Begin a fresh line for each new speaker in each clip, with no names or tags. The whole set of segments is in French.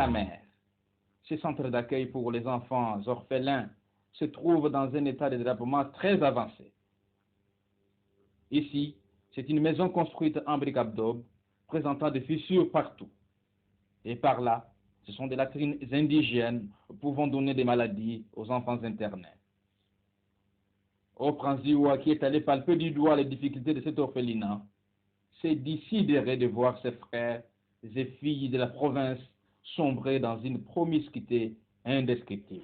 la mer. Ces centres d'accueil pour les enfants orphelins se trouvent dans un état de délabrement très avancé. Ici, c'est une maison construite en briques abdob, présentant des fissures partout. Et par là, ce sont des latrines indigènes pouvant donner des maladies aux enfants internés. Opranziwa, qui est allé palper du doigt les difficultés de cet orphelinat, s'est décidé de voir ses frères et filles de la province sombrer dans une promiscuité indescriptible.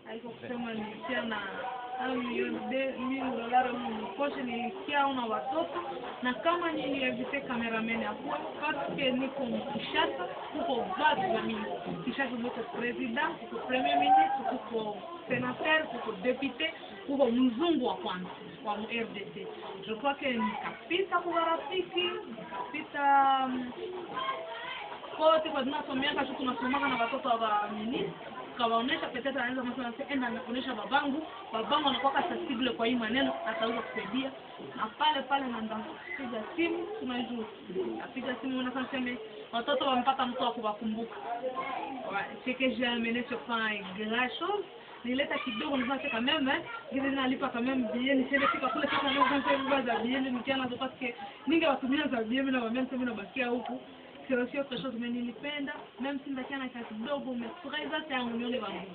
Nilisikia una watoto na kama nilievite cameraman hapo parce niko Kinshasa kuko batu za mimi Kinshasa kuko president kuko premier ministre kuko sénateur kuko député kuko mzungu wa kwanza wa RDC. Je crois que nikapita kwa rafiki nikapita kote kwa tunasomea kasho tunasomaka na watoto wa ministre kawaonesha peut-être anaweza msema enda nakuonesha babangu anakuwa sensible kwa hii maneno ataweza kusaidia na pale na ndapiga simu tunajua apiga simu na sema watoto wampata mtu wa kuwakumbuka c'est que j'ai amené ce point grand chose nileta kidogo nifanye quand même ngine nalipa quand même bien nisende fika kule sasa leo kwanza za bien nikiana zo parce que ninge watumia za bien na wameme sema na bakia huku. C'est aussi autre chose, mais nilipenda, même si ndakia na kazi dogo, mais freza c'est un union de bangu.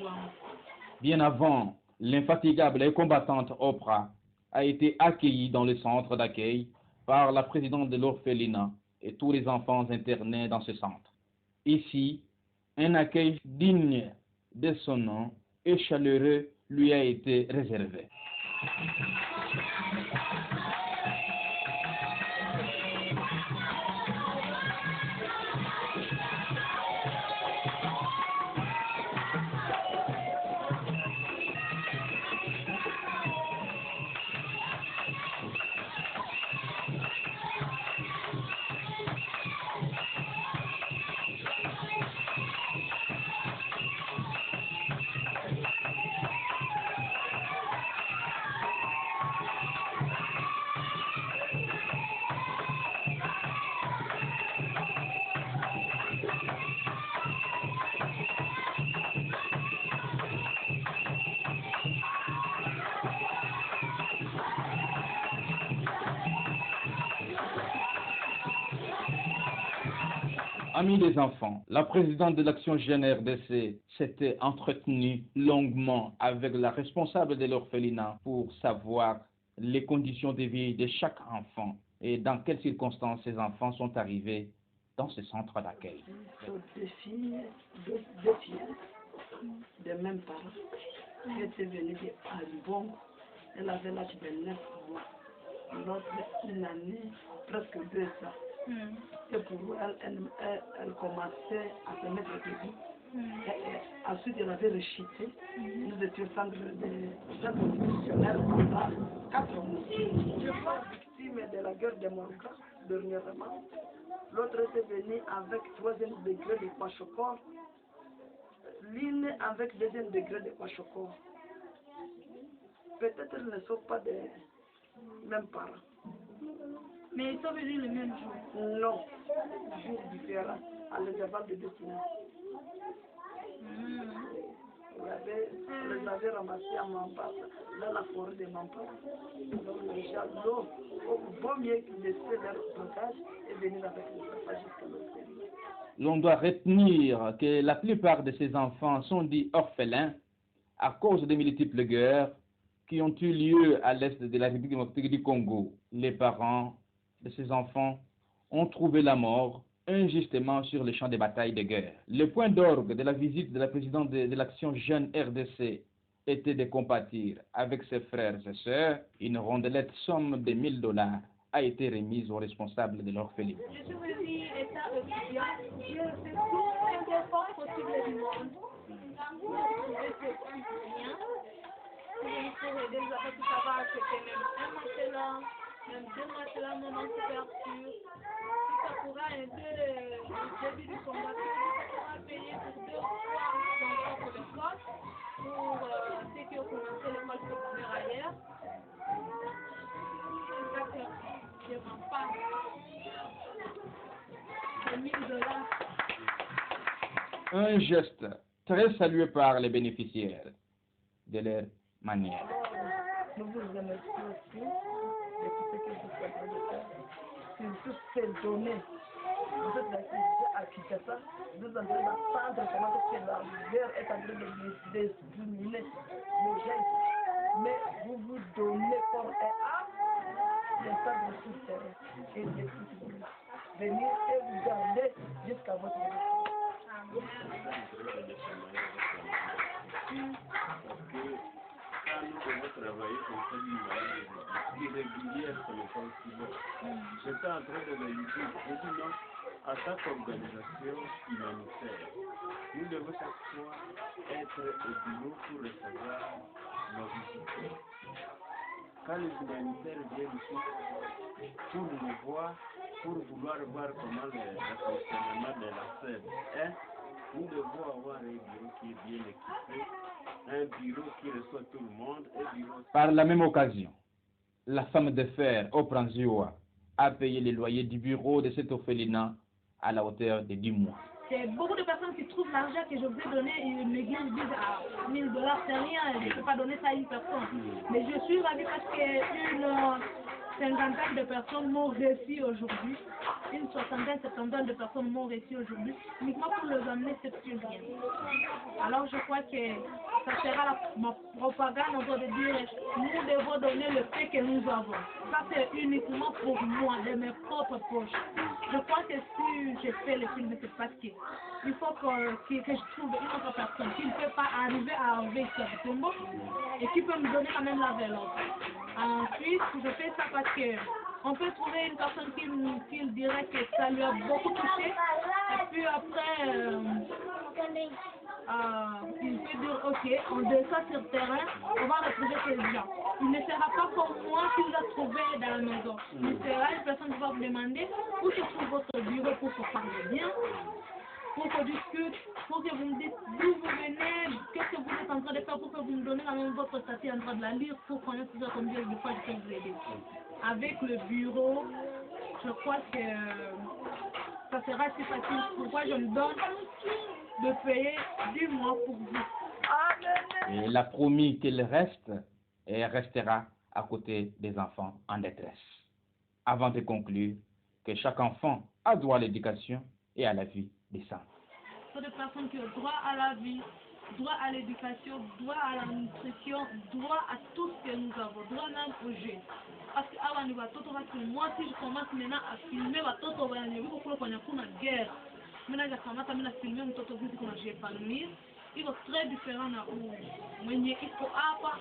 Bien avant, l'infatigable et combattante Oprah a été accueillie dans le centre d'accueil par la présidente de l'orphelinat et tous les enfants internés dans ce centre. Ici, un accueil digne de son nom et chaleureux lui a été réservé. Amis des enfants, la présidente de l'Action Jeune RDC s'était entretenue longuement avec la responsable de l'orphelinat pour savoir les conditions de vie de chaque enfant et dans quelles circonstances ces enfants sont arrivés dans ce centre d'accueil.
Deux filles, de même parents, qui étaient venues à Lubongo. Elle avait l'âge de 9 mois. L'autre, une année, presque 2 ans. Et pour elle commençait à se mettre debout. Ensuite, elle avait rechuté. Nous étions centre de missionnaires pendant 4 mois. Je suis victime de la guerre de Morga, dernièrement. L'autre était venue avec 3e degré de Kwashokor. L'une avec 2e degré de Kwashokor. Peut-être elles ne sont pas des mêmes parents.
Mais ils sont venus le même jour?
Non, jours différents, à l'intervalle de 2 semaines. On les avait ramassés à Mampas, dans la forêt de Mampas. Donc les gens, au bon mieux qu'ils laissaient leur bagage et venir avec les enfants jusqu'à l'hôtel.
L'on doit retenir que la plupart de ces enfants sont dits orphelins à cause des multiples guerres qui ont eu lieu à l'est de la République démocratique du Congo. Les parents de ces enfants ont trouvé la mort injustement sur les champs de bataille de guerre. Le point d'orgue de la visite de la présidente de l'Action Jeune RDC était de compatir avec ses frères et sœurs. Une rondelette somme de $1000 a été remise aux responsables de l'orphelinat.
Je suis venue état étudiant, je fais tout l'effort possible du monde pour trouver ce soutien. Pour aider les enfants, tout savoir que c'est même un matelas, même 2 matelas, mon couverture. Si ça pourra aider le début du combat, ça pourra payer pour 2 ou 3 enfants pour l'école, pour ceux qui ont commencé l'école secondaire ailleurs. C'est ça que je m'en parle. C'est $1000.
un geste très salué par les bénéficiaires de leur manière.
Nous vous remercions aussi de tout ce que vous faites de faire. Surtout ces données. Vous êtes à Kinshasa, vous êtes en train d'apprendre comment que la guerre est en train de discriminer les gens. Mais vous vous donnez corps et âme, descendre sur le terrain et venir et vous garder jusqu'à votre mort.
Quand nous devons travailler comme ça d'une manière irrégulière, ça n'est pas aussi bon. J'étais en train de le dire, je dis non, à chaque organisation humanitaire, nous devons chaque fois être au bureau pour recevoir nos visiteurs. Quand les humanitaires viennent ici, pour nous voir, pour vouloir voir comment le fonctionnement de la scène est, nous devons avoir un bureau qui est bien équipé, un bureau qui reçoit tout le monde, un bureau...
Par la même occasion, la femme de fer Opranziwa a payé le loyer du bureau de cet orphelinat à la hauteur de 10 mois.
C'est beaucoup de personnes qui trouvent l'argent que je vous ai donné et l'église dit à $1000, c'est rien, je ne peux pas donner ça à une personne. Mais je suis ravie parce qu'une cinquantaine de personnes m'ont réussi aujourd'hui, une soixantaine, septantaine de personnes m'ont réussi aujourd'hui, uniquement pour les amener cette rien. Alors je crois que ça sera ma propagande, on doit dire, nous devons donner le fait que nous avons. Ça c'est uniquement pour moi, de mes propres poches. Je crois que si je fais le film, c'est parce que il faut que je trouve une autre personne qui ne peut pas arriver à enlever ce tombeau et qui peut me donner quand même la valeur. Ensuite, je fais ça parce que on peut trouver une personne qui dirait que ça lui a beaucoup touché et puis après il peut dire ok, on descend sur le terrain, on va retrouver ces gens. Il ne sera pas comme moi qui vous a trouvé dans la maison. Il sera une personne qui va vous demander où se trouve votre bureau pour qu'on parle bien, pour qu'on discute, pour que vous me dites d'où vous venez, qu'est-ce que vous êtes en train de faire, pour que vous me donnez quand même votre statut en train de la lire, pour qu'on ait combien de fois je peux vous aider. Avec le bureau, je crois que ça sera si facile. Pourquoi je me donne de payer 10 mois pour vous.
Et il a promis qu'il reste et restera à côté des enfants en détresse. Avant de conclure, que chaque enfant a droit à l'éducation et à la vie décente.
Ce sont des personnes qui ont droit à la vie, droit à l'éducation, droit à la nutrition, droit à tout ce que nous avons, droit même au jeu. Parce que avant nous moi si je commence maintenant à filmer watoto wenye wiko kule kwenye kuna guerre, mimi nakamata mimi filmer mtoto vipi kuna jepanir, iko très différent na mwenye iko hapa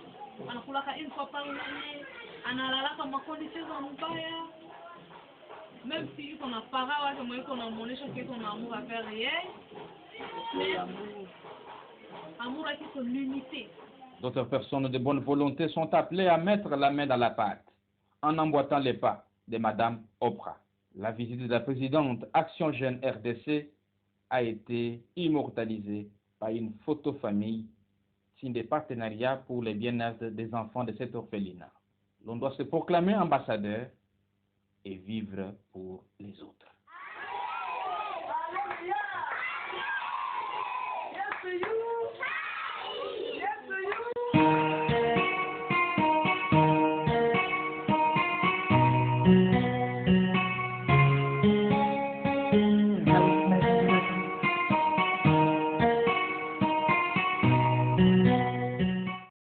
anakulaka info pale nene analalaka makondisio mbaya. Même si on a parlé avec moi, qu'on a montré qu'on a amour à faire rien, mais amour qui sont limités.
D'autres personnes de bonne volonté sont appelées à mettre la main dans la pâte en emboîtant les pas de Madame Oprah. La visite de la présidente Action Jeune RDC a été immortalisée par une photo famille signe des partenariats pour le bien-être des enfants de cet orphelinat. L'on doit se proclamer ambassadeur et vivre pour les autres.
Yes, for you.